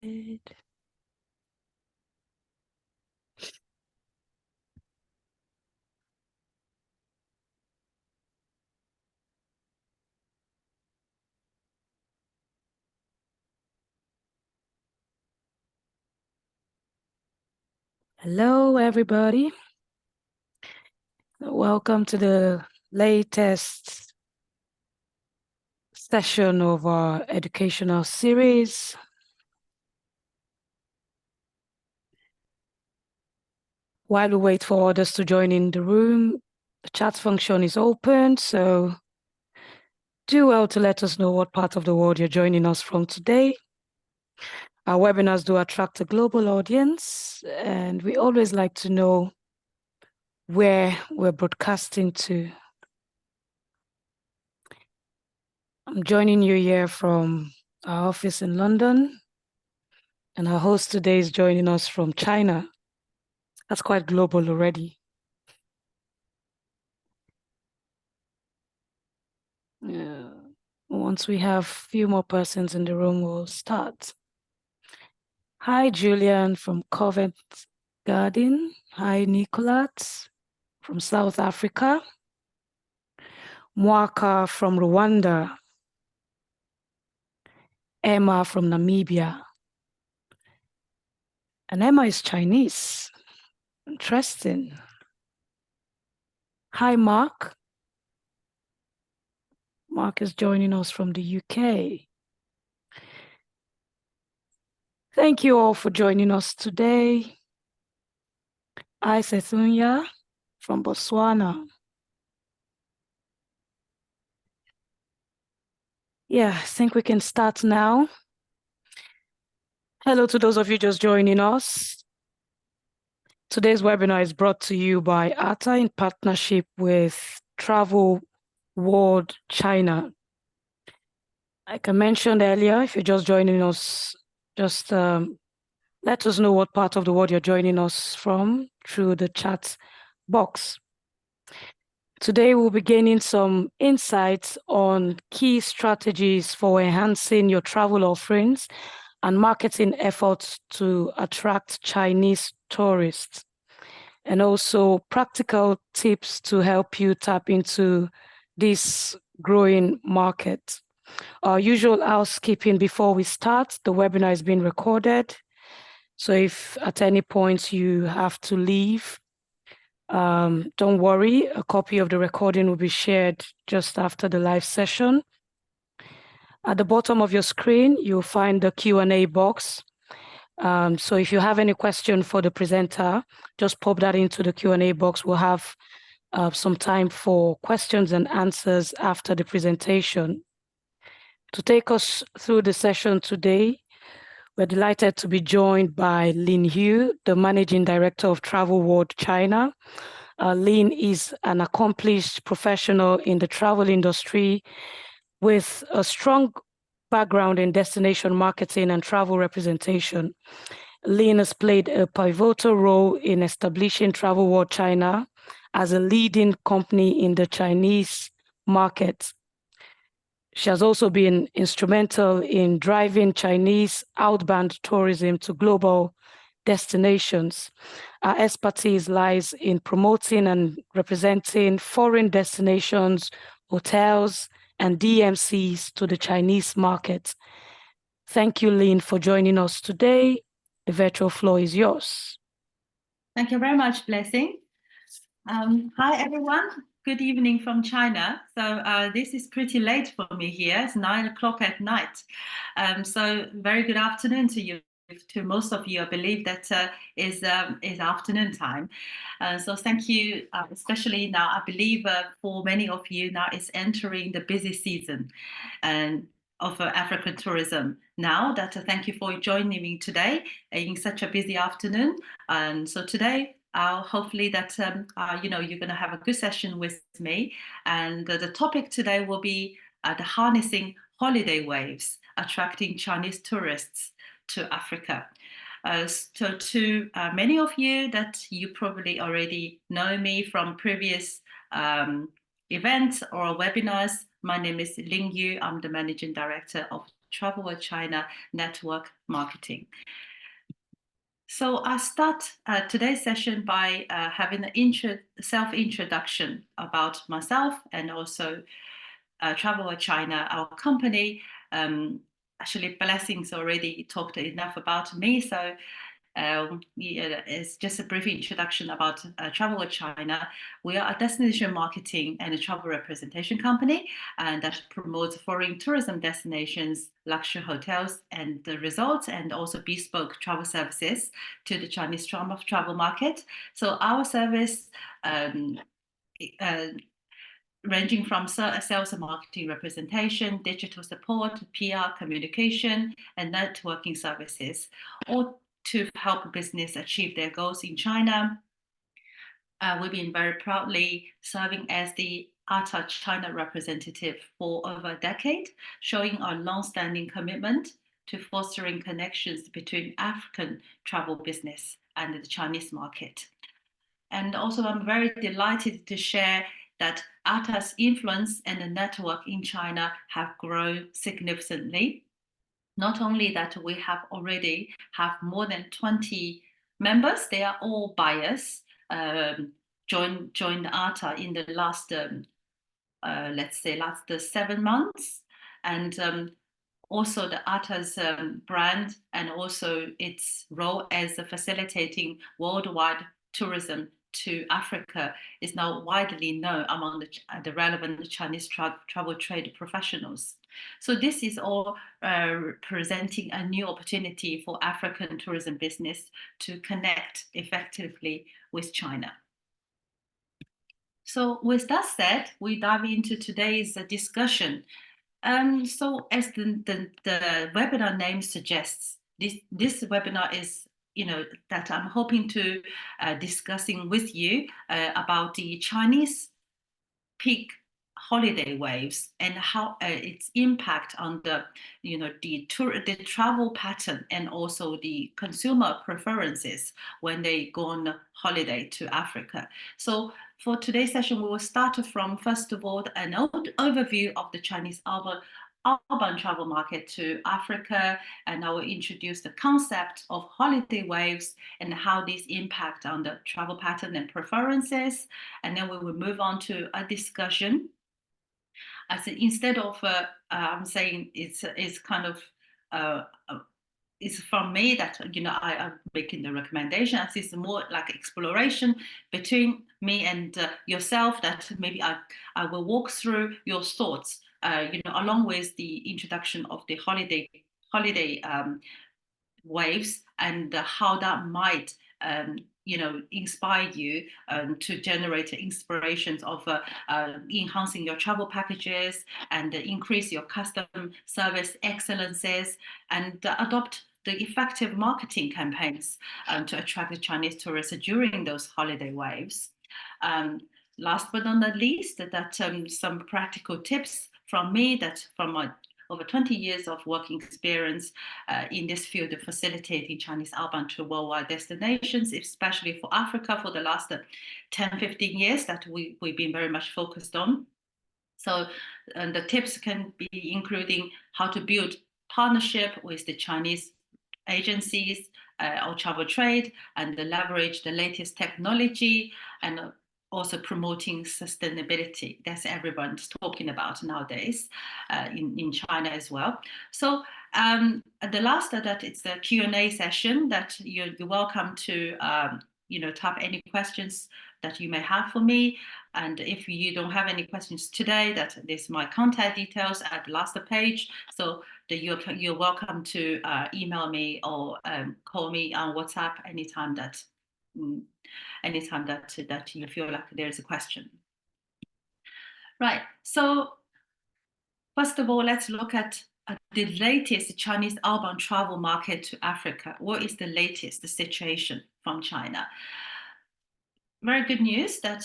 Hello, everybody. Welcome to the latest session of our educational series. While we wait for others to join in the room, the chat function is open, so do well to let us know what part of the world you're joining us from today. Our webinars do attract a global audience, and we always like to know where we're broadcasting to. I'm joining you here from our office in London, and our host today is joining us from China. That's quite global already. Once we have a few more persons in the room, we'll start. Hi, Julian from Covent Garden. Hi, Nicolas from South Africa. Mwaka from Rwanda. Emma from Namibia. And Emma is Chinese. Interesting. Hi, Mark. Mark is joining us from the UK. Thank you all for joining us today. Hi, Sethunya from Botswana. Yeah, I think we can start now. Hello to those of you just joining us. Today's webinar is brought to you by ATTA in partnership with Travel World China. Like I mentioned earlier, if you're just joining us, just let us know what part of the world you're joining us from through the chat box. Today, we'll be gaining some insights on key strategies for enhancing your travel offerings and marketing efforts to attract Chinese tourists, and also practical tips to help you tap into this growing market. Our usual housekeeping before we start: the webinar is being recorded. So if at any point you have to leave, don't worry, a copy of the recording will be shared just after the live session. At the bottom of your screen, you'll find the Q&A box. So if you have any question for the presenter, just pop that into the Q&A box. We'll have some time for questions and answers after the presentation. To take us through the session today, we're delighted to be joined by Lin Hu, the Managing Director of Travel World China. Lin is an accomplished professional in the travel industry with a strong background in destination marketing and travel representation. Lin has played a pivotal role in establishing Travel World China as a leading company in the Chinese market. She has also been instrumental in driving Chinese outbound tourism to global destinations. Our expertise lies in promoting and representing foreign destinations, hotels, and DMCs to the Chinese market. Thank you, Lin, for joining us today. The virtual floor is yours. Thank you very much, Blessing. Hi, everyone. Good evening from China. So this is pretty late for me here. It's 9 o'clock at night. So very good afternoon to you. To most of you, I believe that is afternoon time. So thank you, especially now. I believe for many of you now it's entering the busy season and of African tourism. Now that thank you for joining me today in such a busy afternoon. And so today, hopefully that you're going to have a good session with me. And the topic today will be the harnessing holiday waves, attracting Chinese tourists to Africa. So to many of you that you probably already know me from previous events or webinars, my name is Ling Yu. I'm the Managing Director of Travel with China network marketing. So I start today's session by having an self-introduction about myself and also Travel with China, our company. Actually, Blessings already talked enough about me, so it's just a brief introduction about Travel with China. We are a destination marketing and a travel representation company, and that promotes foreign tourism destinations, luxury hotels and the resorts, and also bespoke travel services to the Chinese travel market. So our service uh, ranging from sales and marketing representation, digital support, PR, communication, and networking services, all to help business achieve their goals in China. We've been very proudly serving as the ATTA China representative for over a decade, showing our long-standing commitment to fostering connections between African travel business and the Chinese market. And also, I'm very delighted to share that ATTA's influence and the network in China have grown significantly. Not only that, we have already have more than 20 members. They are all buyers. Joined ATTA in the last, let's say, last 7 months, and also the ATTA's brand and also its role as a facilitating worldwide tourism to Africa is now widely known among the relevant Chinese travel trade professionals. So this is all presenting a new opportunity for African tourism business to connect effectively with China. So with that said, we dive into today's discussion. So as the webinar name suggests, this webinar is, that I'm hoping to discussing with you about the Chinese peak holiday waves and how its impact on the the travel pattern and also the consumer preferences when they go on holiday to Africa. So for today's session, we will start from, first of all, an overview of the Chinese urban travel market to Africa, and I will introduce the concept of holiday waves and how these impact on the travel pattern and preferences. And then we will move on to a discussion. As instead of I'm saying it's kind of it's from me that I'm making the recommendations. It's more like exploration between me and yourself. That maybe I will walk through your thoughts. Along with the introduction of the holiday waves and how that might inspire you to generate inspirations of enhancing your travel packages and increase your customer service excellences and adopt the effective marketing campaigns to attract the Chinese tourists during those holiday waves. Last but not the least, that some practical tips from me, that from my over 20 years of working experience in this field of facilitating Chinese outbound to worldwide destinations, especially for Africa for the last 10, 15 years that we've been very much focused on. So the tips can be including how to build partnership with the Chinese agencies or travel trade and leverage the latest technology and also promoting sustainability. That's everyone's talking about nowadays in China as well. So the last that it's a Q&A session that you're welcome to type any questions that you may have for me. And if you don't have any questions today, that this is my contact details at the last page. So you're welcome to email me or call me on WhatsApp anytime that you feel like there's a question. Right. So first of all, let's look at the latest Chinese outbound travel market to Africa. What is the latest situation from China? Very good news that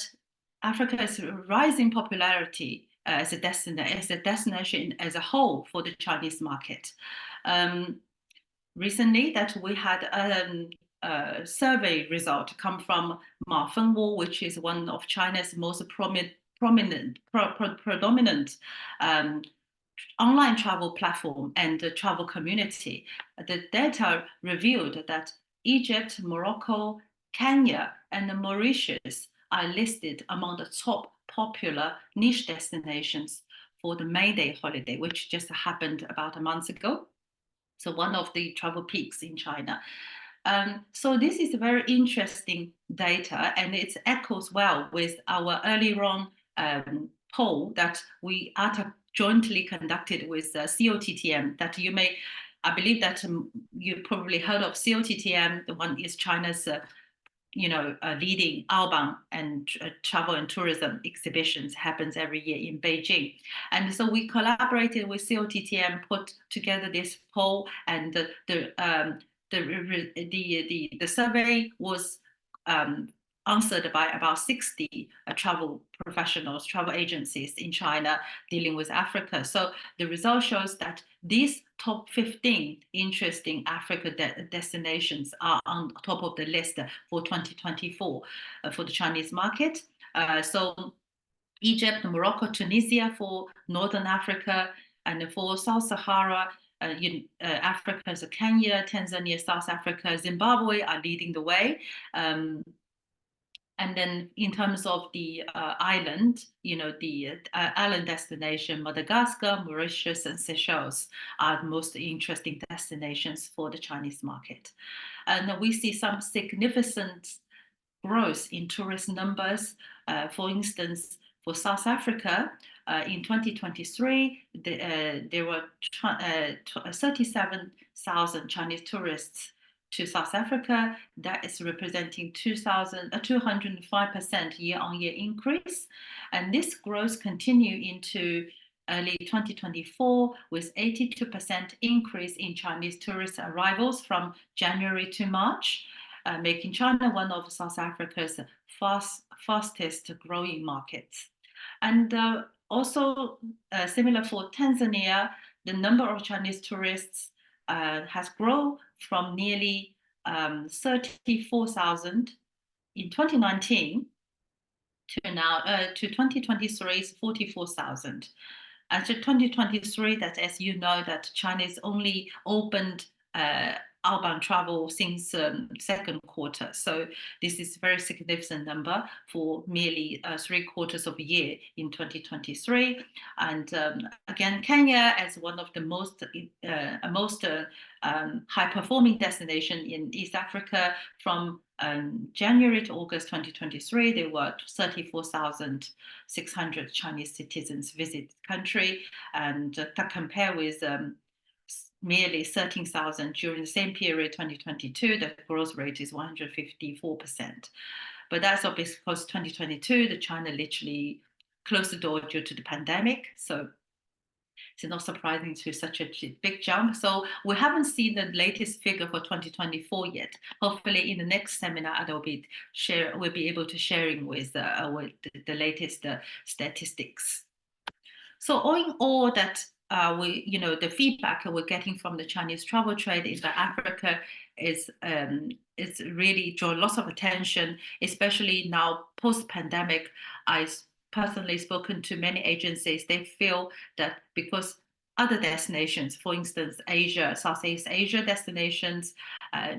Africa is rising popularity as a destination as a whole for the Chinese market. Recently, that we had a survey result come from Ma Fengwo, which is one of China's most predominant online travel platform and the travel community, the data revealed that Egypt, Morocco, Kenya, and Mauritius are listed among the top popular niche destinations for the May Day holiday, which just happened about a month ago. So one of the travel peaks in China. So this is very interesting data, and it echoes well with our earlier on poll that we ATA jointly conducted with COTTM. That you may, I believe that you probably heard of COTTM. The one is China's leading outbound and travel and tourism exhibitions happens every year in Beijing. And so we collaborated with COTTM, put together this poll, and the survey was answered by about 60 travel professionals, travel agencies in China dealing with Africa. So the result shows that these top 15 interesting Africa destinations are on top of the list for 2024 for the Chinese market. So Egypt, Morocco, Tunisia for Northern Africa, and for South Sahara, Africa, so Kenya, Tanzania, South Africa, Zimbabwe are leading the way. And then in terms of the island, the island destination, Madagascar, Mauritius, and Seychelles are the most interesting destinations for the Chinese market. And we see some significant growth in tourist numbers. For instance, for South Africa, in 2023, there were 37,000 Chinese tourists to South Africa. That is representing 205% year-on-year increase. And this growth continued into early 2024 with 82% increase in Chinese tourist arrivals from January to March, making China one of South Africa's fastest growing markets. And also similar for Tanzania, the number of Chinese tourists has grown from nearly 34,000 in 2019 to now to 2023's 44,000. And to 2023, that as you know, that China's only opened outbound travel since second quarter. So this is a very significant number for merely 3/4 of a year in 2023. And again, Kenya as one of the most high-performing destination in East Africa from January to August 2023, there were 34,600 Chinese citizens visit the country, and that compare with merely 13,000 during the same period, 2022, the growth rate is 154%. But that's obviously because 2022, the China literally closed the door due to the pandemic. So it's not surprising to such a big jump. So we haven't seen the latest figure for 2024 yet. Hopefully in the next seminar, we'll be able to sharing with the latest statistics. So all in all, that the feedback we're getting from the Chinese travel trade is that Africa is really draw lots of attention, especially now post-pandemic. I personally spoken to many agencies. They feel that because other destinations, for instance, Asia, Southeast Asia destinations,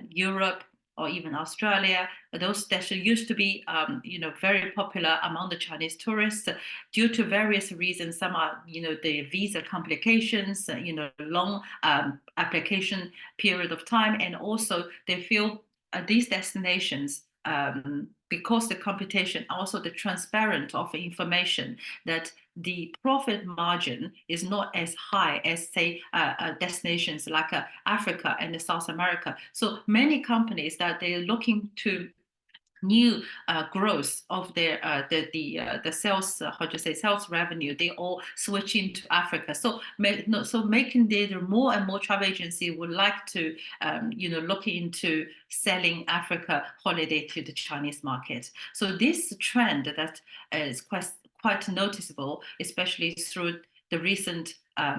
Europe, or even Australia, those that used to be, very popular among the Chinese tourists due to various reasons. Some are, the visa complications, long application period of time, and also they feel these destinations. Because the competition, also the transparent of information, that the profit margin is not as high as, say, destinations like Africa and South America. So many companies that they're looking to new growth of their the sales sales revenue, they all switch into Africa. So making there more and more travel agency would like to look into selling Africa holiday to the Chinese market. So this trend that is quite noticeable, especially through the recent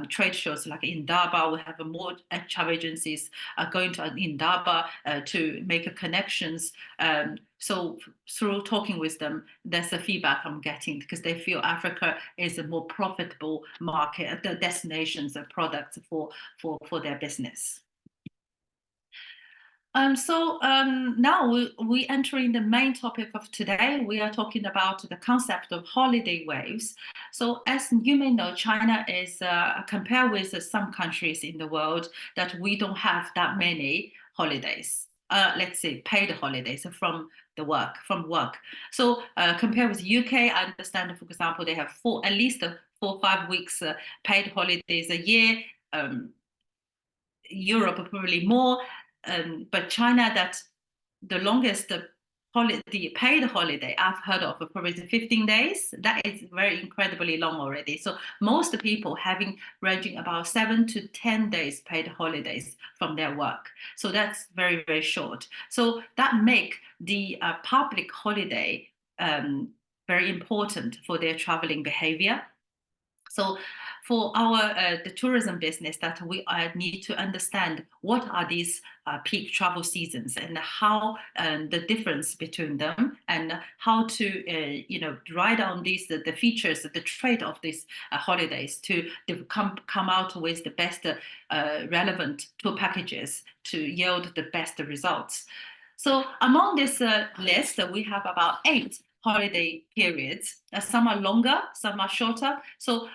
trade shows like Indaba. We have more travel agencies going to Indaba to make connections. So through talking with them, that's the feedback I'm getting, because they feel Africa is a more profitable market, the destinations and products for their business. Now we entering the main topic of today. We are talking about the concept of holiday waves. So as you may know, China is compared with some countries in the world that we don't have that many holidays. Let's say paid holidays from work. So compared with UK, I understand, for example, they have at least 4 or 5 weeks paid holidays a year. Europe probably more, but China, that the longest the paid holiday I've heard of probably 15 days. That is very incredibly long already. So most people having ranging about 7 to 10 days paid holidays from their work. So that's very, very short. So that make the public holiday very important for their traveling behavior. So for our the tourism business, that we need to understand what are these peak travel seasons and how the difference between them, and how to ride on these the features, the trait of these holidays to come out with the best relevant tour packages to yield the best results. So among this list, we have about 8 holiday periods. Some are longer, some are shorter. So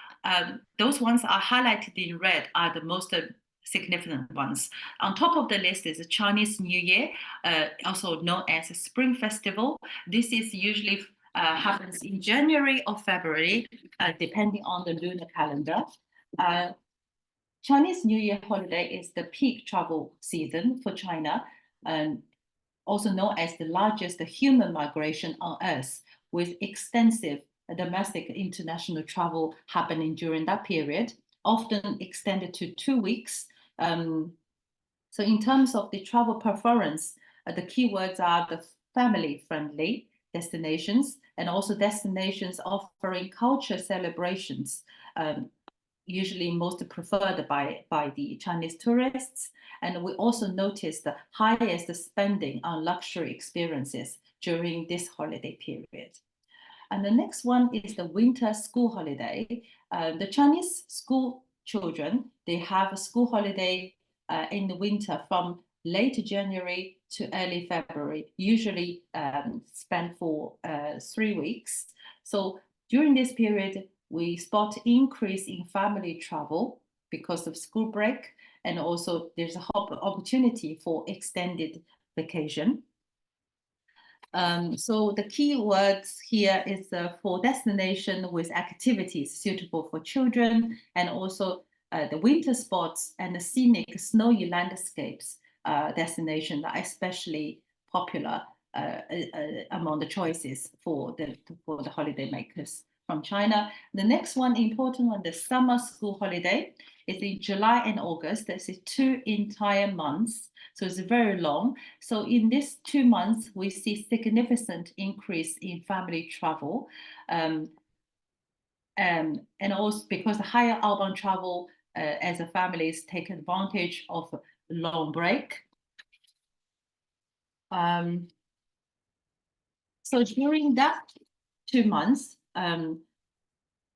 those ones are highlighted in red are the most significant ones. On top of the list is the Chinese New Year, also known as a Spring Festival. This is usually happens in January or February, depending on the lunar calendar. Chinese New Year holiday is the peak travel season for China, also known as the largest human migration on Earth, with extensive domestic international travel happening during that period, often extended to 2 weeks. So in terms of the travel preference, the keywords are the family-friendly destinations, and also destinations offering culture celebrations, usually most preferred by the Chinese tourists. And we also notice the highest spending on luxury experiences during this holiday period. And the next one is the winter school holiday. The Chinese school children, they have a school holiday in the winter from late January to early February, usually spent for 3 weeks. So during this period, we spot increase in family travel because of school break, and also there's an opportunity for extended vacation. So the key words here is for destination with activities suitable for children, and also the winter sports and the scenic snowy landscapes destination are especially popular among the choices for the holiday makers from China. The next one, important one, the summer school holiday, is in July and August. That's 2 entire months. So it's very long. So in these 2 months, we see significant increase in family travel. And also because the higher outbound travel as a families take advantage of a long break. So during that 2 months,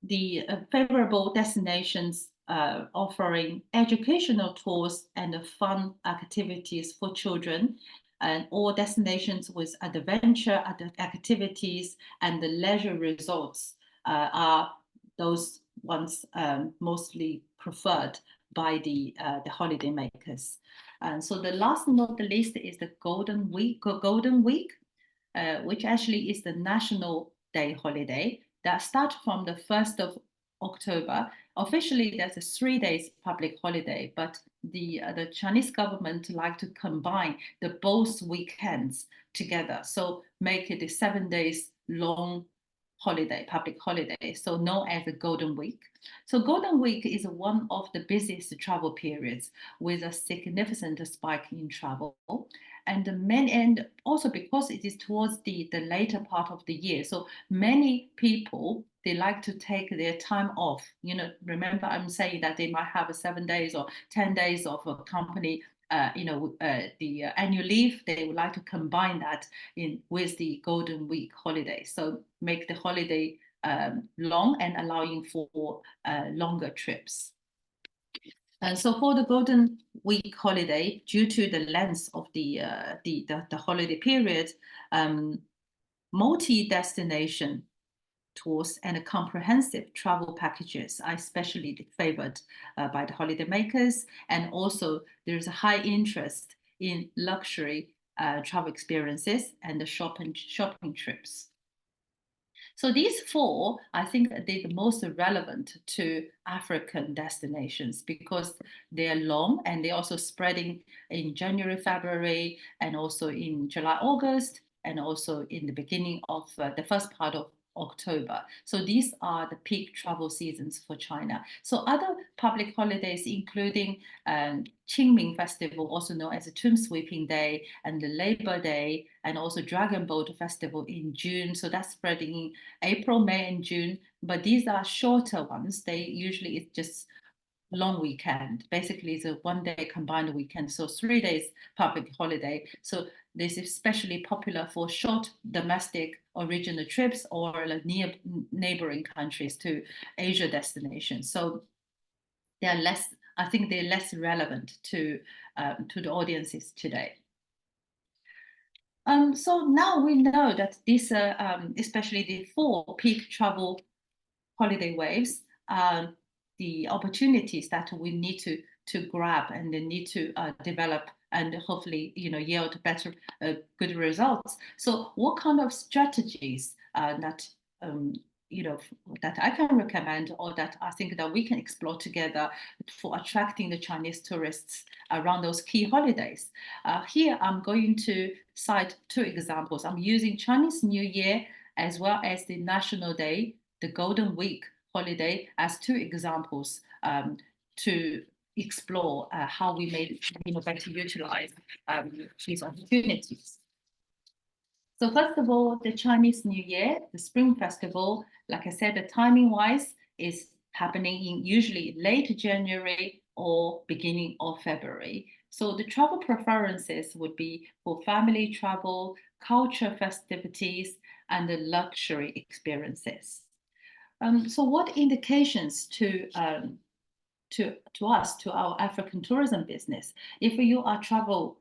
the favorable destinations offering educational tours and fun activities for children, and all destinations with adventure activities and the leisure resorts are those ones mostly preferred by the holiday makers. And so the last but not the least is the Golden Week, which actually is the National Day holiday that starts from the 1st of October. Officially, there's a 3 days public holiday, but the Chinese government like to combine the both weekends together, so make it a 7 days long holiday, public holiday, so known as the Golden Week. So Golden Week is one of the busiest travel periods with a significant spike in travel. And also because it is towards the later part of the year, so many people, they like to take their time off. Remember I'm saying that they might have 7 days or 10 days of a company the annual leave. They would like to combine that in with the Golden Week holiday. So make the holiday long and allowing for longer trips. So for the Golden Week holiday, due to the length of the holiday period, multi-destination tours and comprehensive travel packages are especially favored by the holidaymakers. And also there's a high interest in luxury travel experiences and the shopping trips. So these four, I think they're the most relevant to African destinations because they're long and they're also spreading in January, February, and also in July, August, and also in the beginning of the first part of October. So these are the peak travel seasons for China. So other public holidays, including Qingming Festival, also known as the Tomb Sweeping Day, and the Labor Day, and also Dragon Boat Festival in June. So that's spreading in April, May, and June. But these are shorter ones. They usually it's just long weekend. Basically, it's a 1 day combined weekend. So 3 days public holiday. So this is especially popular for short domestic or regional trips or like near neighboring countries to Asia destinations. So they're less, I think they're less relevant to the audiences today. So now we know that these, especially the four peak travel holiday waves, are the opportunities that we need to grab and then need to develop and hopefully yield better good results. So what kind of strategies that that I can recommend or that I think that we can explore together for attracting the Chinese tourists around those key holidays? Here I'm going to cite two examples. I'm using Chinese New Year as well as the National Day, the Golden Week holiday, as two examples to explore how we may better utilize these opportunities. So first of all, the Chinese New Year, the Spring Festival, like I said, the timing wise is happening in usually late January or beginning of February. So the travel preferences would be for family travel, culture festivities, and the luxury experiences. So what indications to us, to our African tourism business, if you are travel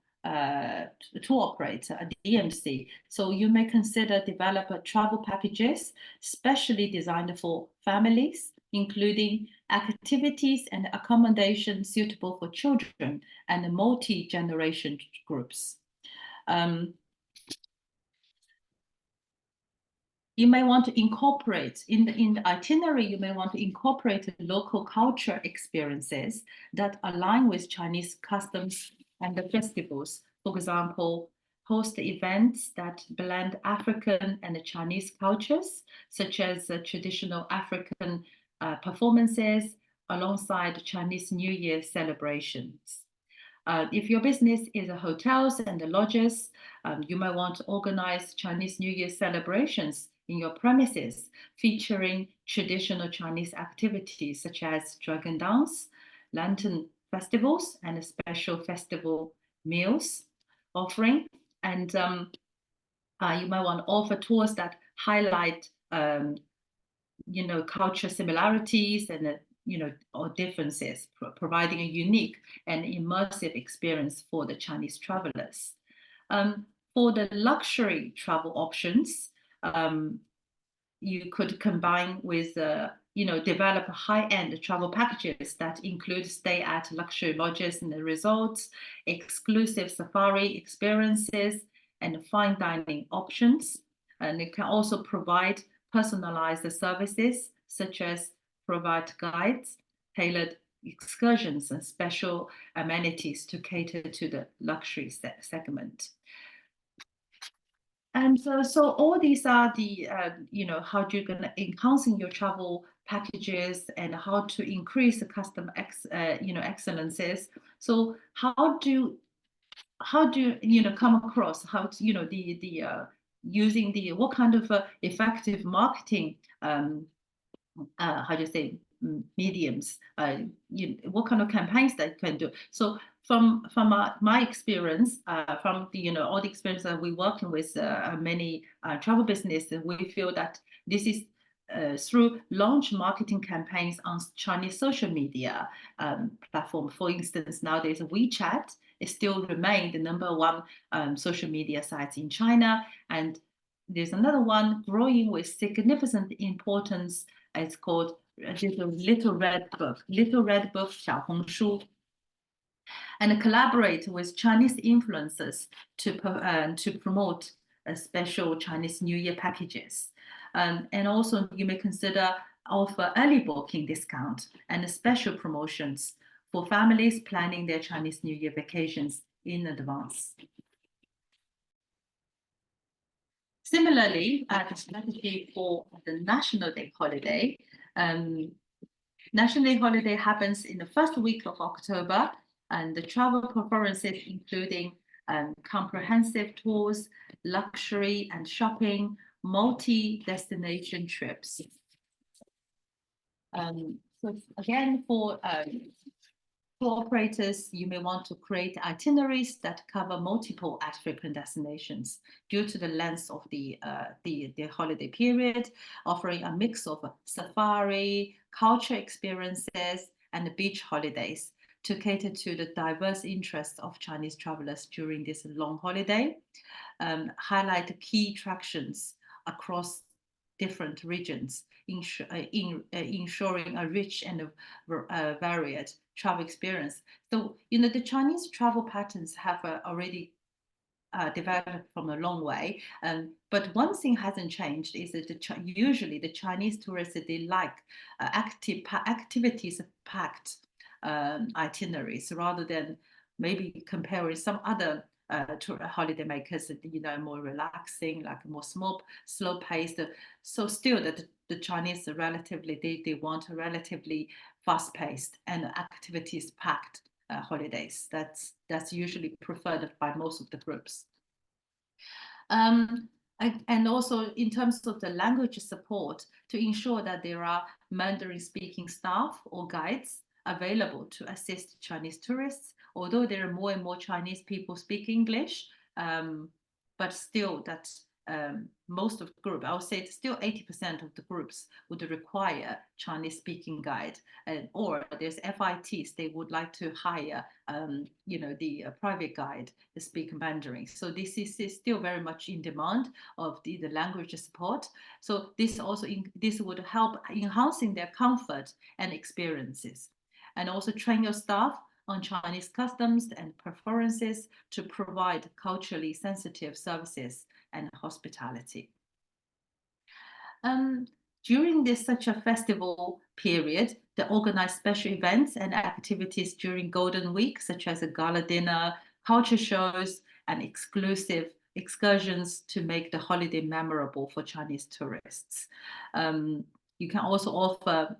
tour operator, a DMC, so you may consider develop travel packages specially designed for families, including activities and accommodation suitable for children and multi-generation groups. You may want to incorporate in the itinerary, you may want to incorporate local culture experiences that align with Chinese customs and the festivals. For example, host events that blend African and Chinese cultures, such as traditional African performances alongside Chinese New Year celebrations. If your business is hotels and lodges, you might want to organize Chinese New Year celebrations in your premises, featuring traditional Chinese activities such as dragon dance, lantern festivals, and special festival meals offering. And you might want to offer tours that highlight, culture similarities and or differences, providing a unique and immersive experience for the Chinese travelers. For the luxury travel options, you could combine with, develop high-end travel packages that include stay at luxury lodges and resorts, exclusive safari experiences, and fine dining options. And it can also provide personalized services such as provide guides, tailored excursions, and special amenities to cater to the luxury segment. And so all these are the, how you're going to enhancing your travel packages and how to increase the customer excellences. So how do come across how to, using the what kind of effective marketing how do you say, mediums, what kind of campaigns that you can do. So from my experience, from the all the experience that we're working with many travel businesses, we feel that this is through launch marketing campaigns on Chinese social media platform. For instance, nowadays WeChat is still remain the #1 social media site in China, and there's another one growing with significant importance. It's called Little Red Book, Little Red Book 小红书, and collaborate with Chinese influencers to promote special Chinese New Year packages. And also you may consider offer early booking discount and special promotions for families planning their Chinese New Year vacations in advance. Similarly, the strategy for the National Day holiday. National Day holiday happens in the first week of October, and the travel preferences including comprehensive tours, luxury and shopping, multi-destination trips. So again, for tour operators, you may want to create itineraries that cover multiple African destinations due to the length of the holiday period, offering a mix of safari, culture experiences, and beach holidays to cater to the diverse interests of Chinese travelers during this long holiday. Highlight key attractions across different regions, ensuring a rich and varied travel experience. So, the Chinese travel patterns have already developed from a long way. But one thing hasn't changed is that usually the Chinese tourists, they like activities packed itineraries rather than maybe comparing some other holiday makers, more relaxing, like more slow paced. So still that the Chinese are relatively, they want a relatively fast paced and activities packed holidays. That's usually preferred by most of the groups. And also in terms of the language support, to ensure that there are Mandarin speaking staff or guides available to assist Chinese tourists, although there are more and more Chinese people speak English, but still that most of the group, I would say it's still 80% of the groups would require Chinese speaking guide, or there's FITs, they would like to hire, the private guide to speak Mandarin. So this is still very much in demand of the language support. So this would help enhancing their comfort and experiences, and also train your staff on Chinese customs and preferences to provide culturally sensitive services and hospitality. During such a festival period, they organize special events and activities during Golden Week, such as a gala dinner, culture shows, and exclusive excursions to make the holiday memorable for Chinese tourists. You can also offer,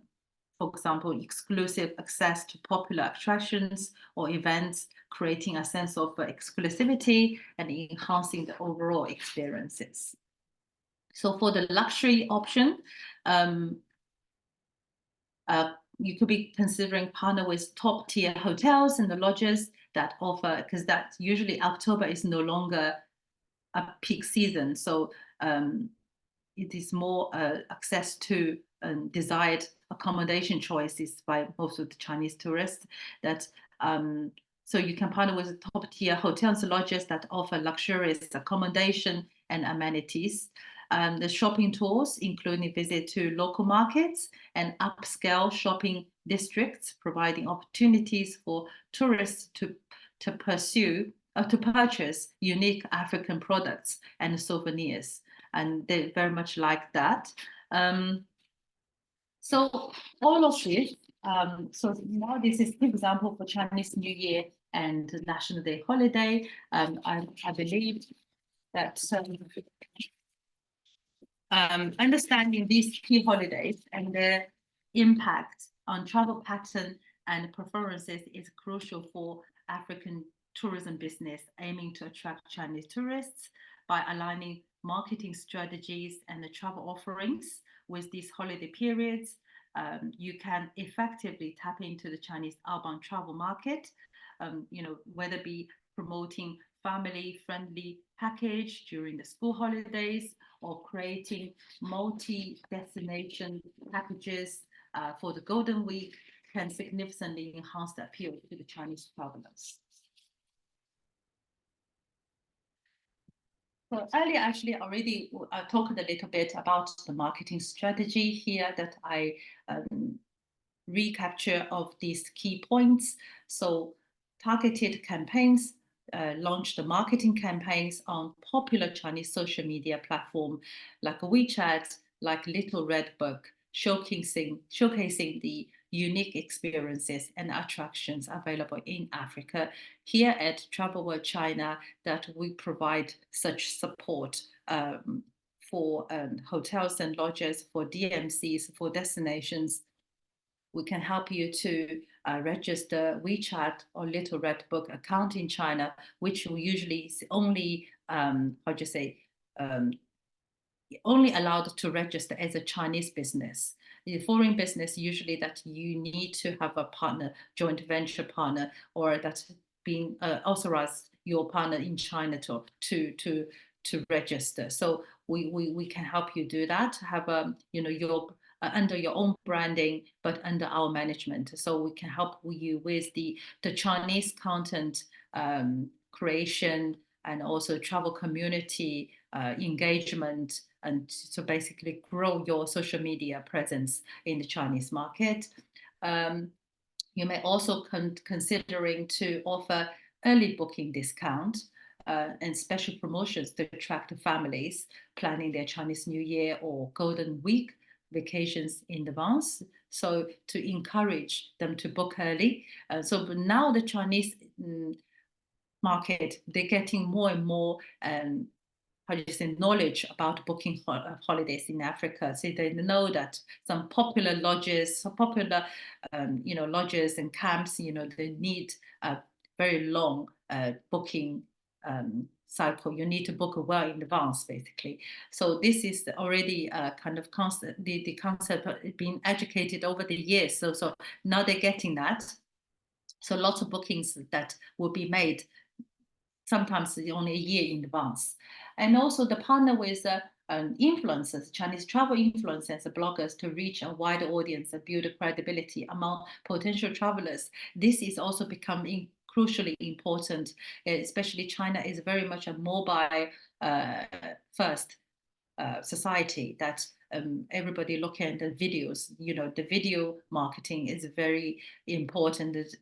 for example, exclusive access to popular attractions or events, creating a sense of exclusivity and enhancing the overall experiences. So for the luxury option, you could be considering partner with top tier hotels and the lodges that offer, because that usually October is no longer a peak season. So it is more access to desired accommodation choices by most of the Chinese tourists. That so you can partner with top tier hotels and lodges that offer luxurious accommodation and amenities. The shopping tours, including visit to local markets and upscale shopping districts, providing opportunities for tourists to purchase unique African products and souvenirs. And they very much like that. So all of this, so now this is an example for Chinese New Year and National Day holiday. I believe that understanding these key holidays and their impact on travel pattern and preferences is crucial for African tourism business aiming to attract Chinese tourists by aligning marketing strategies and the travel offerings with these holiday periods. you can effectively tap into the Chinese outbound travel market, whether it be promoting family-friendly package during the school holidays or creating multi-destination packages for the Golden Week can significantly enhance the appeal to the Chinese travelers. So earlier, actually, already talked a little bit about the marketing strategy here that I recapture of these key points. So targeted campaigns, launch the marketing campaigns on popular Chinese social media platform like WeChat, like Little Red Book, showcasing the unique experiences and attractions available in Africa. Here at Travel World China, that we provide such support for hotels and lodges, for DMCs, for destinations. We can help you to register WeChat or Little Red Book account in China, which we usually only, only allowed to register as a Chinese business. The foreign business, usually that you need to have a partner, joint venture partner, or that's being authorized your partner in China to register. So we can help you do that. Have your under your own branding, but under our management. So we can help you with the Chinese content creation and also travel community engagement, and to basically grow your social media presence in the Chinese market. You may also considering to offer early booking discount and special promotions to attract families planning their Chinese New Year or Golden Week vacations in advance. So to encourage them to book early. So now the Chinese market, they're getting more and more knowledge about booking holidays in Africa. So they know that some popular lodges, lodges and camps, they need a very long booking cycle. You need to book well in advance, basically. So this is already kind of concept. The concept being educated over the years. So now they're getting that. So lots of bookings that will be made sometimes only a year in advance. And also the partner with influencers, Chinese travel influencers, bloggers to reach a wider audience and build credibility among potential travelers. This is also becoming crucially important, especially China is very much a mobile first society that everybody looking at the videos, the video marketing is very important. It's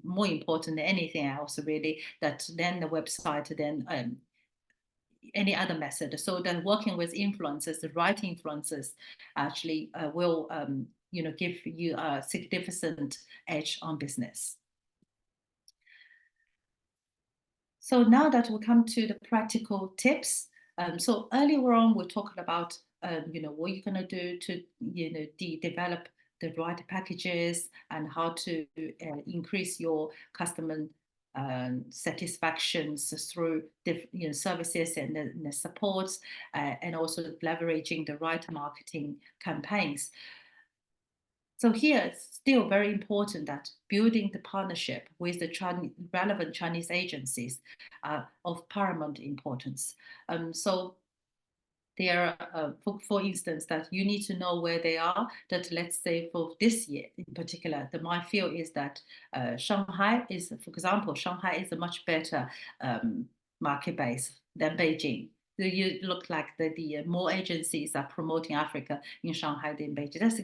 more important than anything else, really, that then the website, then any other method. So then working with influencers, the right influencers actually will, give you a significant edge on business. So now that we come to the practical tips. So earlier on, we talked about, what you're going to do to, develop the right packages and how to increase your customer satisfactions through services and the supports, and also leveraging the right marketing campaigns. So here it's still very important that building the partnership with the relevant Chinese agencies of paramount importance. So there are, for instance, that you need to know where they are, that let's say for this year in particular, my feel is that Shanghai is, for example, Shanghai is a much better market base than Beijing. You look like the more agencies are promoting Africa in Shanghai than Beijing. That's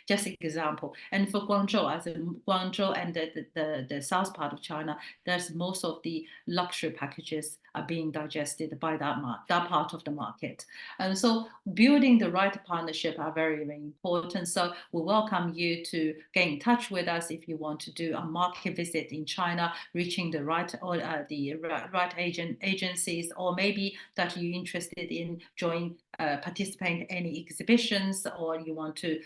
just an example. And for Guangzhou, as in Guangzhou and the south part of China, there's most of the luxury packages are being digested by that part of the market. And so building the right partnership are very, very important. So we welcome you to get in touch with us if you want to do a market visit in China, reaching the right or the right agencies, or maybe that you're interested in participating in any exhibitions, or you want to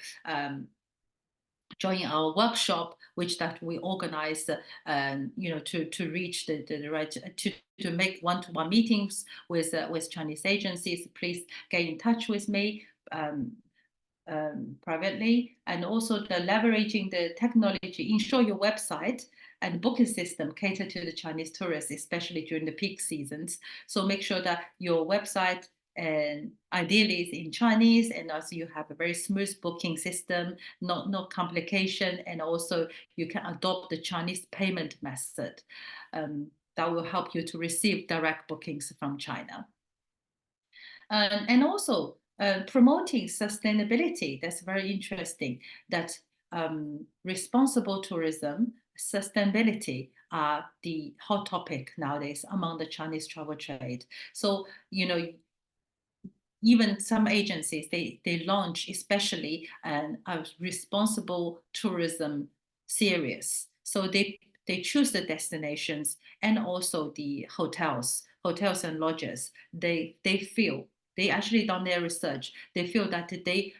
join our workshop, which that we organize, to reach the right to make one-to-one meetings with Chinese agencies. Please get in touch with me. privately, and also the leveraging the technology, ensure your website and booking system cater to the Chinese tourists, especially during the peak seasons. So make sure that your website and ideally is in Chinese, and also you have a very smooth booking system, no complication, and also you can adopt the Chinese payment method. That will help you to receive direct bookings from China. And also promoting sustainability. That's very interesting. That responsible tourism, sustainability are the hot topic nowadays among the Chinese travel trade. So, even some agencies, they launch especially a responsible tourism series. So they choose the destinations and also the hotels and lodges. They feel, they actually done their research, they feel that they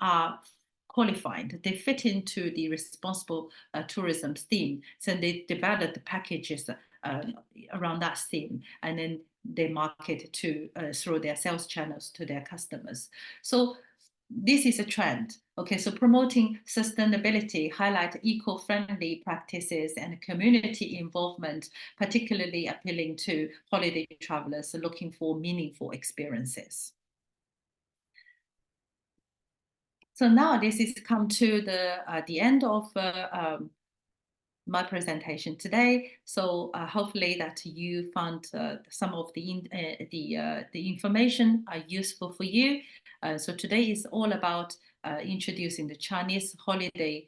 are qualified, they fit into the responsible tourism theme. So they develop the packages around that theme, and then they market to through their sales channels to their customers. So this is a trend. Okay, so promoting sustainability, highlight eco-friendly practices and community involvement, particularly appealing to holiday travelers looking for meaningful experiences. So now this is come to the end of my presentation today. So hopefully that you found some of the information are useful for you. So today is all about introducing the Chinese holiday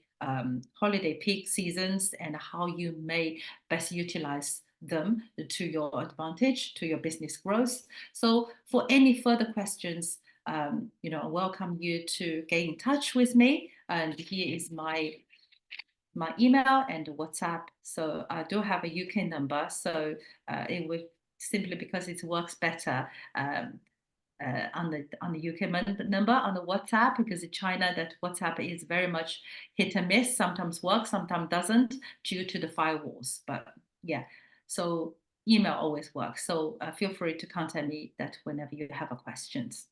peak seasons and how you may best utilize them to your advantage, to your business growth. So for any further questions, I welcome you to get in touch with me. And here is my email and WhatsApp. So I do have a UK number, so it would simply because it works better on the UK number on the WhatsApp, because in China that WhatsApp is very much hit and miss. Sometimes works, sometimes doesn't due to the firewalls. But yeah, so email always works. So feel free to contact me that whenever you have a questions.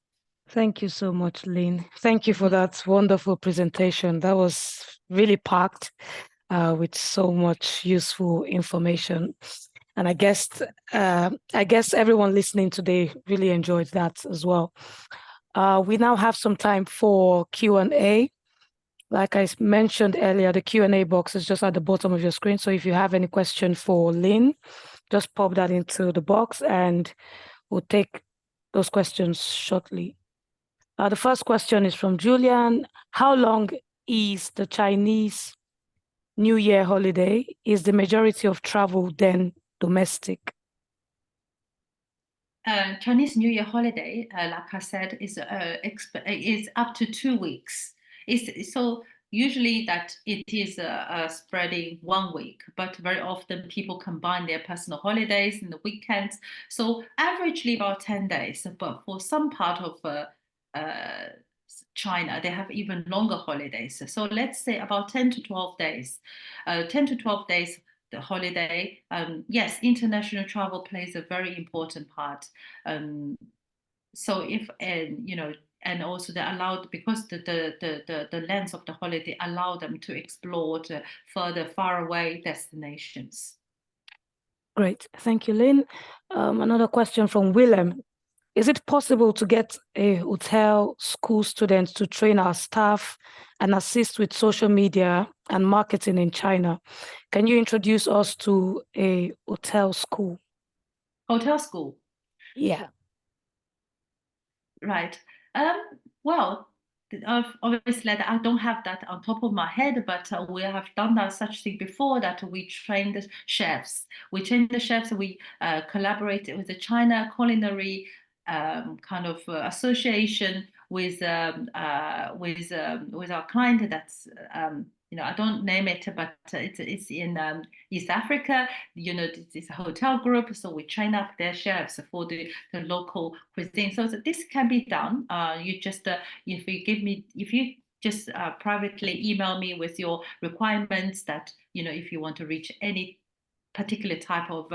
Thank you so much, Lynn. Thank you for that wonderful presentation. That was really packed with so much useful information. And I guess everyone listening today really enjoyed that as well. We now have some time for Q&A. Like I mentioned earlier, the Q&A box is just at the bottom of your screen. So if you have any question for Lynn, just pop that into the box and we'll take those questions shortly. The first question is from Julian. How long is the Chinese New Year holiday? Is the majority of travel then domestic? Chinese New Year holiday, like I said, is up to 2 weeks. So usually that it is spreading 1 week, but very often people combine their personal holidays and the weekends. So averagely about 10 days, but for some part of China, they have even longer holidays. So let's say about 10 to 12 days. 10 to 12 days the holiday. Yes, international travel plays a very important part. So if and also they allowed, because the length of the holiday allow them to explore the further far away destinations. Great, thank you, Lynn. Another question from Willem. Is it possible to get a hotel school student to train our staff and assist with social media and marketing in China? Can you introduce us to a hotel school? Hotel school. Yeah. Right. Well, obviously, I don't have that on top of my head, but we have done that such thing before, that we train the chefs. We train the chefs. We collaborate with the China Culinary kind of association with our client. That's I don't name it, but it's in East Africa. It's a hotel group, so we train up their chefs for the local cuisine. So this can be done. You just if you just privately email me with your requirements, that if you want to reach any particular type of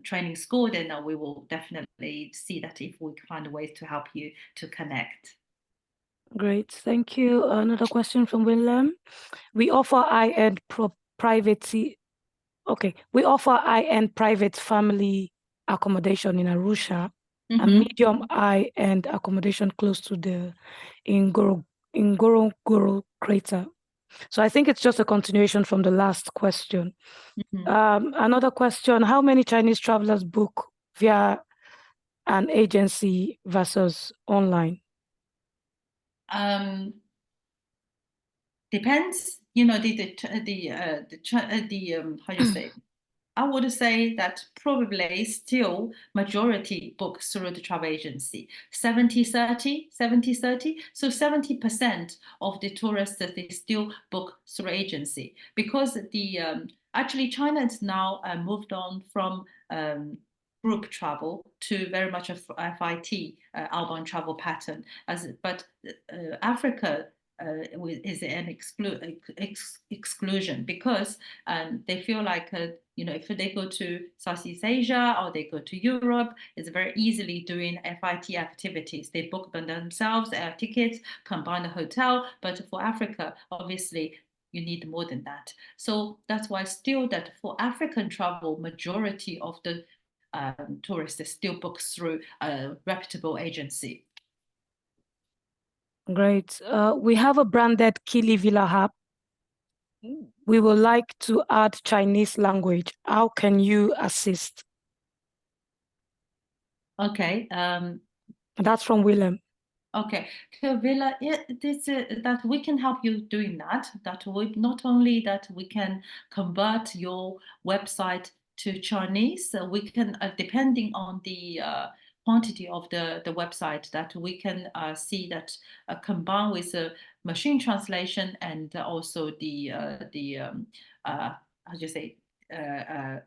training school, then we will definitely see that if we can find ways to help you to connect. Great. Thank you. Another question from William. We offer high-end private. Okay, we offer high-end private family accommodation in Arusha and Mm-hmm. medium high-end accommodation close to the Ngorongoro crater. So I think it's just a continuation from the last question. Another question, how many Chinese travelers book via an agency versus online? Depends, how do you say? I would say that probably still majority book through the travel agency, 70-30, 70-30. So 70% of the tourists that they still book through agency because actually China has now moved on from group travel to very much a FIT outbound travel pattern. But Africa is an exclusion because they feel like if they go to Southeast Asia or they go to Europe, it's very easily doing FIT activities. They book them themselves, air tickets, combine the hotel. But for Africa, obviously, you need more than that. So that's why still that for African travel, majority of the tourists still book through a reputable agency. Great. We have a branded Kili Villa app. We would like to add Chinese language. How can you assist? Okay. That's from Willem. Okay, so Villa, yeah, this that we can help you doing that. That we not only that we can convert your website to Chinese, we can depending on the quantity of the website that we can see that combine with machine translation and also how do you say uh, uh,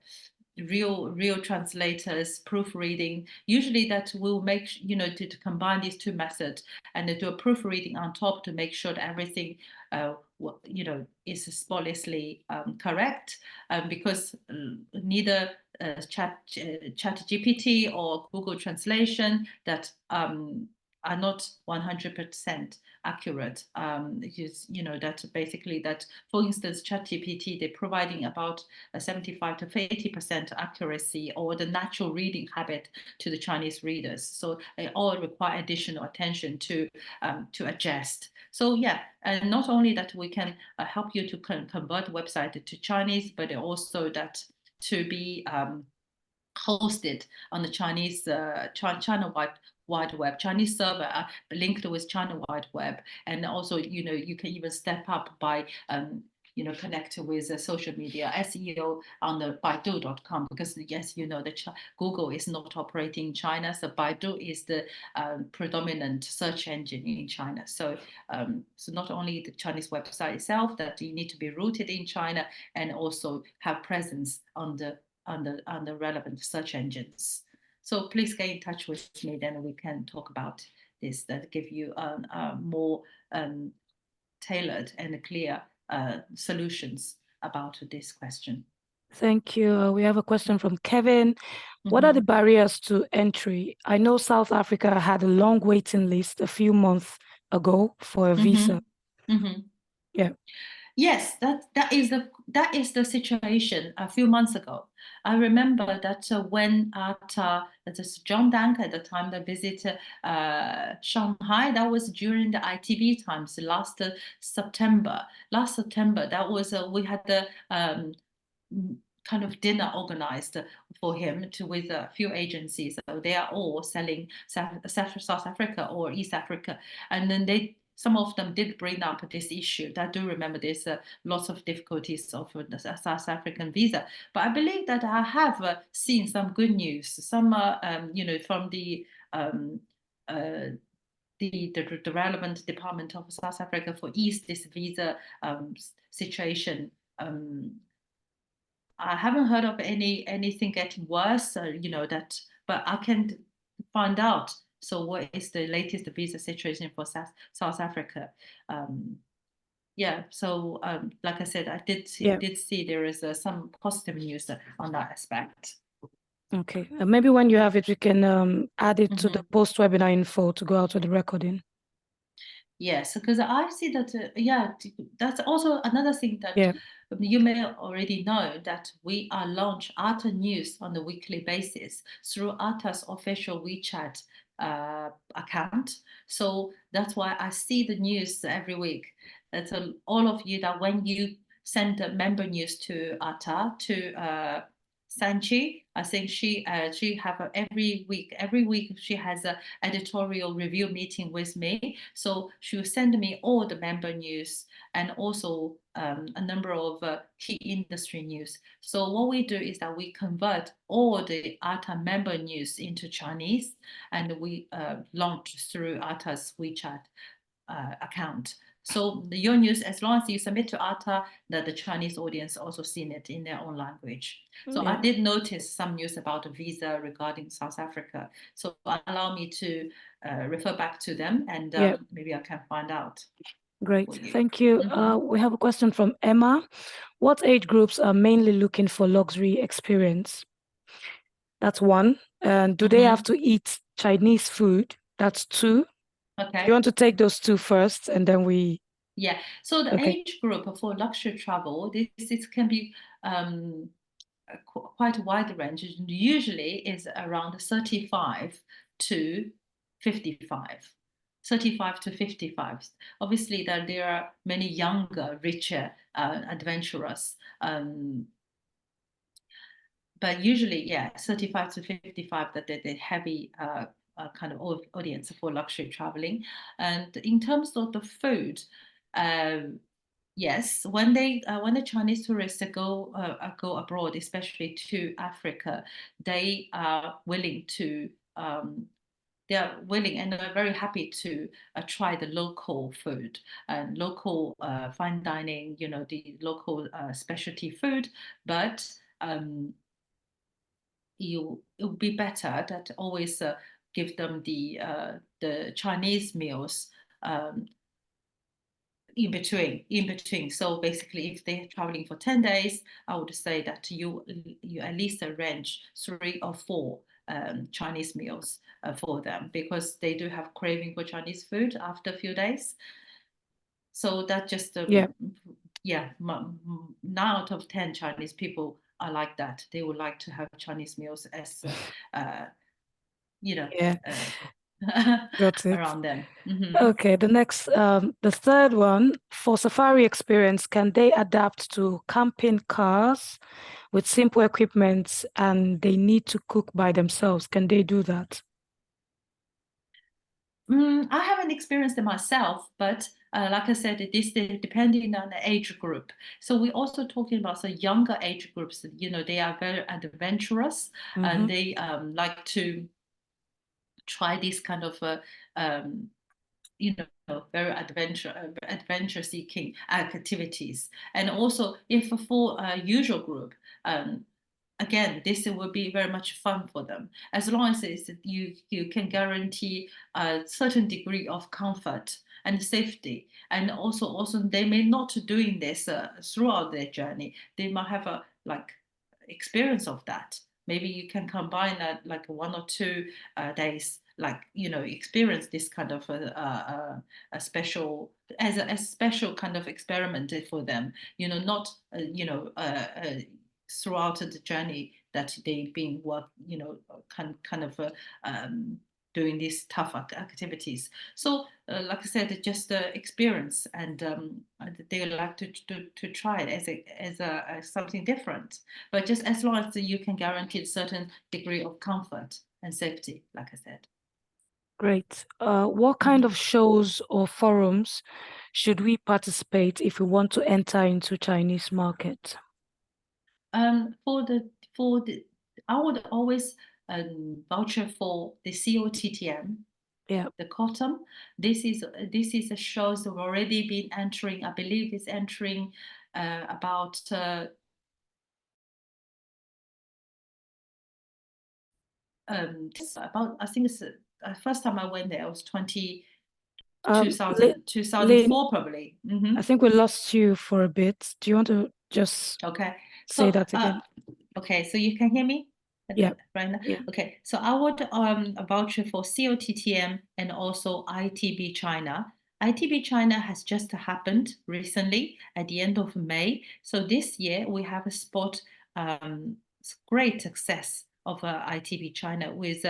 real translators proofreading usually that will make to combine these two methods and do a proofreading on top to make sure that everything is spotlessly correct because neither chat GPT or Google translation that are not 100% accurate. That basically that, for instance, ChatGPT, they're providing about a 75 to 80% accuracy or the natural reading habit to the Chinese readers. So they all require additional attention to adjust. So yeah, and not only that we can help you to convert website to Chinese, but also that to be hosted on the Chinese China wide web, Chinese server linked with China wide web, and also you can even step up by connect with social media SEO on the Baidu.com because yes, the Google is not operating in China, so Baidu is the predominant search engine in China. So so not only the Chinese website itself that you need to be rooted in China and also have presence on the relevant search engines. So please get in touch with me, then we can talk about this that give you more tailored and clear solutions about this question. Thank you. We have a question from Kevin. What are the Mm-hmm. barriers to entry? I know South Africa had a long waiting list a few months ago for a visa. Mm-hmm. Mm-hmm. Yeah. Yes, that is the situation a few months ago. I remember that when this John Dank at the time that visited Shanghai, that was during the ITB times last September. Last September, that was we had the kind of dinner organized for him to with a few agencies. So they are all selling South Africa or East Africa, and then some of them did bring up this issue. I do remember there's lots of difficulties of the South African visa, but I believe that I have seen some good news. Some, from um, uh, the relevant department of South Africa for ease this visa situation. I haven't heard of anything getting worse, but I can find out. So, what is the latest visa situation for South Africa? Um, yeah, so like I said, I Yeah. did see there is some positive news on that aspect. Okay. Maybe when you have it, we can add it to the Mhm. post-webinar info to go out with the recording. Yes, because I see that, yeah, that's also another thing that Yeah. you may already know that we are launch ATA News on a weekly basis through ATA's official WeChat account. So that's why I see the news every week. That's all of you that when you send the member news to ATA to Sanchi, I think she have every week she has a editorial review meeting with me. So she will send me all the member news and also a number of key industry news. So what we do is that we convert all the ATA member news into Chinese, and we launch through ATA's WeChat account. So your news, as long as you submit to ATA, that the Chinese audience also seen it in their own language. So I Yeah. did notice some news about a visa regarding South Africa. So allow me to refer back to them, and Yeah. maybe I can find out for Great. you. Thank you. Mhm. We have a question from Emma. What age groups are mainly looking for luxury experience? That's one. And do they have Mhm. to eat Chinese food? That's two. Do you Okay. want to take those two first and then we, Yeah. So the okay. age group for luxury travel, this can be quite a wide range. Usually is around 35 to 55. 35 to 55. Obviously, that there are many younger, richer, adventurous, but usually, yeah, 35 to 55, that the heavy kind of audience for luxury traveling. And in terms of the food, um, yes, when the Chinese tourists go abroad, especially to Africa, they are willing to they are willing and are very happy to try the local food and local fine dining, the local specialty food. But it would be better that always give them the Chinese meals um, in between. So basically, if they're traveling for 10 days, I would say that you at least arrange 3 or 4 Chinese meals for them, because they do have craving for Chinese food after a few days. So that just Yeah. yeah, 9 out of 10 Chinese people are like that. They would like to have Chinese meals as uh, you know, Yeah. Got it. around them. Mhm. Okay. The third one, for safari experience, can they adapt to camping cars with simple equipment and they need to cook by themselves? Can they do that? I haven't experienced it myself, but like I said, this is depending on the age group. So we're also talking about the younger age groups. They are very adventurous, Mm-hmm. and they like to try this kind of um, very adventure seeking activities. And also, if for a usual group, um, again, this will be very much fun for them, as long as you can guarantee a certain degree of comfort and safety. And also they may not doing this throughout their journey. They might have a like experience of that. Maybe you can combine that like 1 or 2 days, like experience this kind of a special as a special kind of experiment for them. Not throughout the journey that they've been kind of doing these tough activities. So, like I said, just experience, and they like to try it as something different. But just as long as you can guarantee a certain degree of comfort and safety, like I said. Great. What kind Mhm. of shows or forums should we participate if we want to enter into Chinese market? For the I would always voucher for the COTTM, Yeah. the Cotton. This is a show that have already been entering. I believe it's entering about about I think it's first time I went there was 20, Um, Lin, 2000 two thousand Lin, four probably. I think we lost you for a bit. Do you want to just Okay. say So, that again? okay, so you can hear me Yeah. right now? Yeah. Okay, so I would voucher for COTTM and also ITB China. ITB China has just happened recently at the end of May. So this year we have a spot great success of ITB China with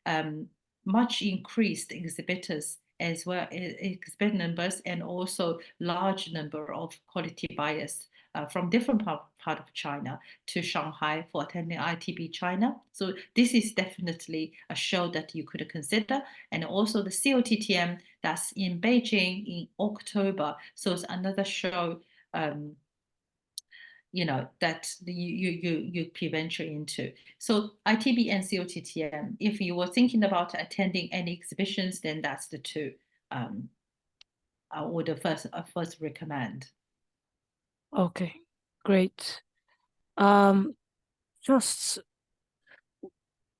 um, much increased exhibitors as well, exhibit numbers and also large number of quality buyers from different part of China to Shanghai for attending ITB China. So this is definitely a show that you could consider. And also the COTTM that's in Beijing in October. So it's another show, that you could venture into. So ITB and COTTM, if you were thinking about attending any exhibitions, then that's the two I would first recommend. Okay, great. Just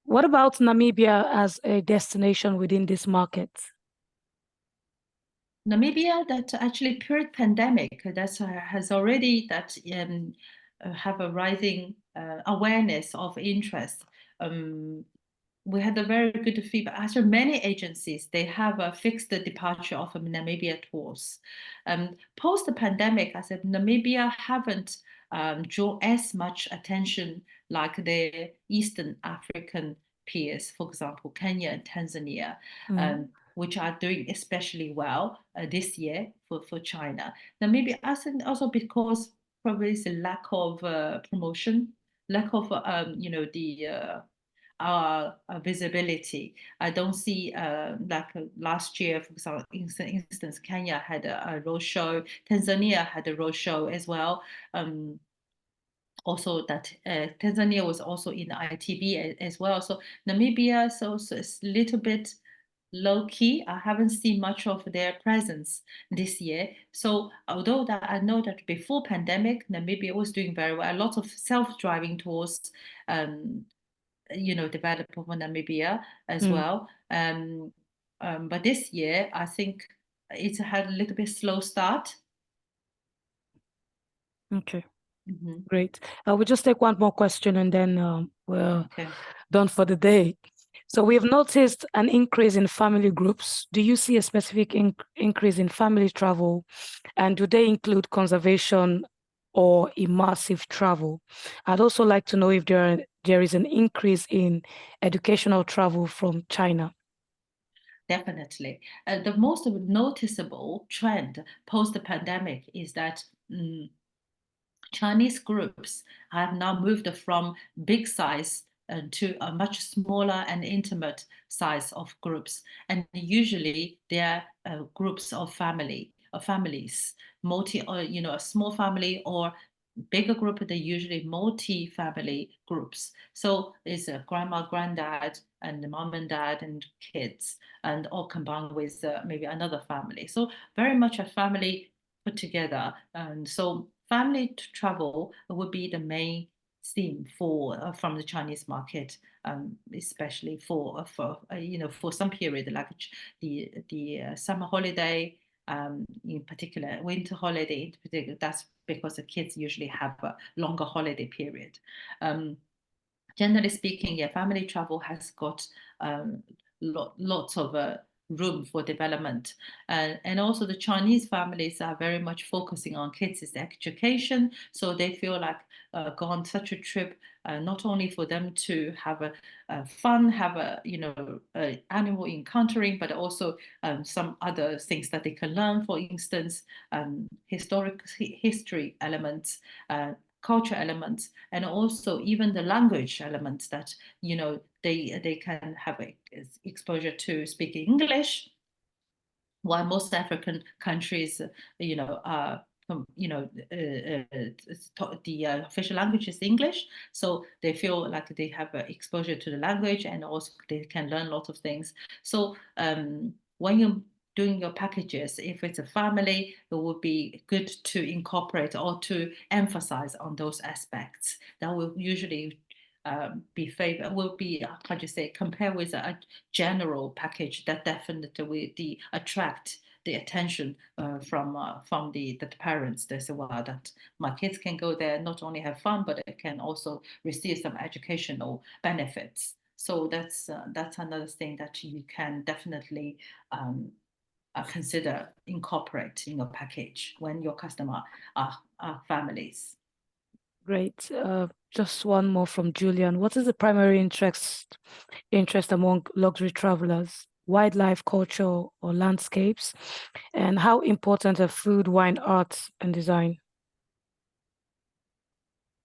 what about Namibia as a destination within this market? Namibia, that actually period pandemic that has already have a rising awareness of interest. We had a very good feedback. Actually, many agencies they have a fixed departure of Namibia tours. Post the pandemic, I said Namibia haven't drawn as much attention like the Eastern African peers, for example, Kenya and Tanzania. Mm, Which are doing especially well this year for China. Namibia, I think also because probably it's a lack of promotion, lack of the visibility. I don't see last year, for example, instance, Kenya had a road show, Tanzania had a road show as well. Also, that Tanzania was also in ITB as well. So Namibia, so it's a little bit low key. I haven't seen much of their presence this year. So although that I know that before pandemic, Namibia was doing very well. A lot of self-driving tours, um, developed over Namibia as mm, well. But this year, I think it's had a little bit slow start. okay, Mhm. great. We'll just take one more question and then we're Okay. done for the day. So we have noticed an increase in family groups. Do you see a specific increase in family travel? And do they include conservation or immersive travel? I'd also like to know if there is an increase in educational travel from China. Definitely. The most noticeable trend post the pandemic is that Chinese groups have now moved from big size to a much smaller and intimate size of groups. And usually they're groups of families, a small family or bigger group, they're usually multi-family groups. So it's a grandma, granddad, and the mom and dad and kids, and all combined with maybe another family. So very much a family put together. And so family travel would be the main theme for from the Chinese market, especially for some period like the summer holiday, in particular winter holiday in particular. That's because the kids usually have a longer holiday period. Um, Generally speaking, yeah, family travel has got lots of room for development. And also the Chinese families are very much focusing on kids' education. So they feel like go on such a trip, not only for them to have a fun, have animal encountering, but also some other things that they can learn. For instance, history elements, culture elements, and also even the language elements that they can have exposure to speaking English, while most African countries, the official language is English, so they feel like they have exposure to the language and also they can learn a lot of things. So when you're doing your packages, if it's a family, it would be good to incorporate or to emphasize on those aspects. That will usually will be how do you say compare with a general package that definitely will attract the attention from the parents. They say, well, that my kids can go there, not only have fun, but it can also receive some educational benefits. So that's another thing that you can definitely consider incorporate in your package when your customer are families. Great. Just one more from Julian. What is the primary interest among luxury travelers? Wildlife, culture, or landscapes? And how important are food, wine, arts, and design?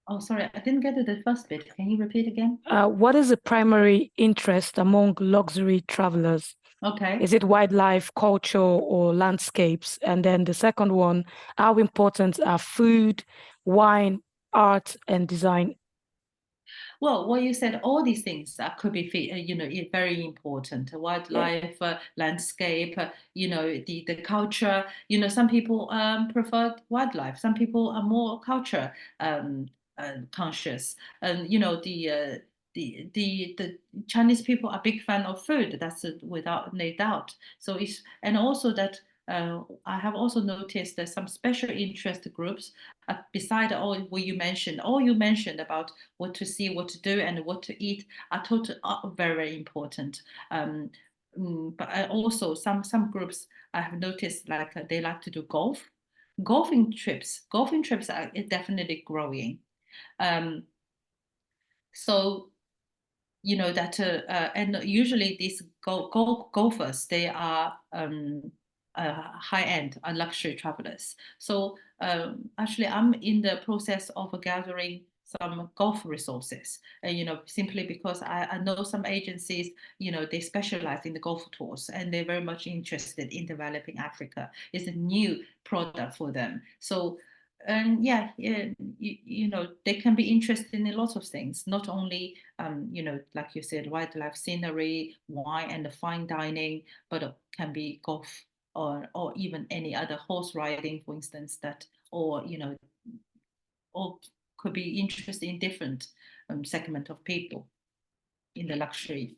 Oh, sorry, I didn't get to the first bit. Can you repeat again? What is the primary interest among luxury travelers? Okay. Is it wildlife, culture, or landscapes? And then the second one, how important are food, wine, art, and design? Well, what you said, all these things that could be, very important. Yeah. Wildlife, landscape, the culture. Some people prefer wildlife. Some people are more culture um, conscious. And the Chinese people are big fan of food. That's without no doubt. So and also that. I have also noticed that some special interest groups, beside all you mentioned about what to see, what to do, and what to eat are very, very important. Um, but also some groups I have noticed like they like to do golf. Golfing trips are definitely growing. Um, so that and usually these golfers, they are high end luxury travelers. So actually I'm in the process of gathering some golf resources, simply because I know some agencies, they specialize in the golf tours and they're very much interested in developing Africa. It's a new product for them. So and they can be interested in a lot of things, not only like you said, wildlife scenery, wine, and the fine dining, but it can be golf or even any other horse riding, for instance, or could be interested in different segment of people in the luxury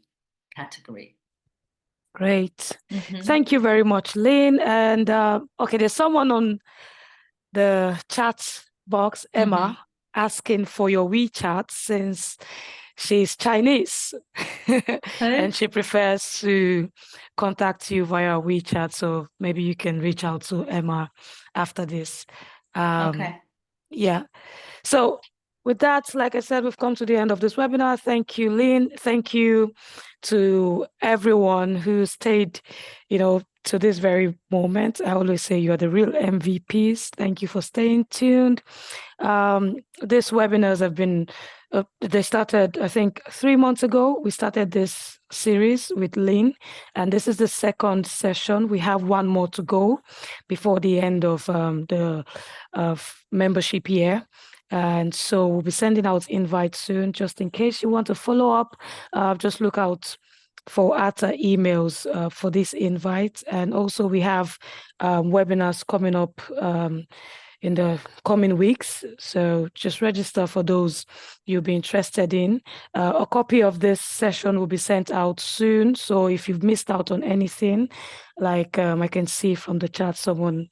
category. Great. Mm-hmm. Thank you very much, Lynn. And okay, there's someone on the chat box, Mm-hmm. Emma, asking for your WeChat since she's Chinese and she prefers to contact you via WeChat. So maybe you can reach out to Emma after this. Okay. Yeah. So with that, like I said, we've come to the end of this webinar. Thank you, Lynn. Thank you to everyone who stayed, to this very moment. I always say you're the real MVPs. Thank you for staying tuned. These webinars have been, they started, I think, 3 months ago. We started this series with Lynn, and this is the second session. We have one more to go before the end of the membership year. And so we'll be sending out invites soon, just in case you want to follow up. Just look out for ATTA emails for this invite. And also we have webinars coming up in the coming weeks. So just register for those you'll be interested in. A copy of this session will be sent out soon. So if you've missed out on anything, like I can see from the chat, someone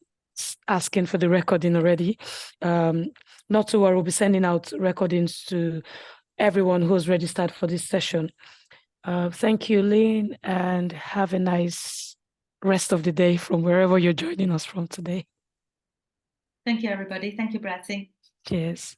asking for the recording already. Not to worry, we'll be sending out recordings to everyone who's registered for this session. Thank you, Lynn, and have a nice rest of the day from wherever you're joining us from today. Thank you, everybody. Thank you, Bradley. Cheers.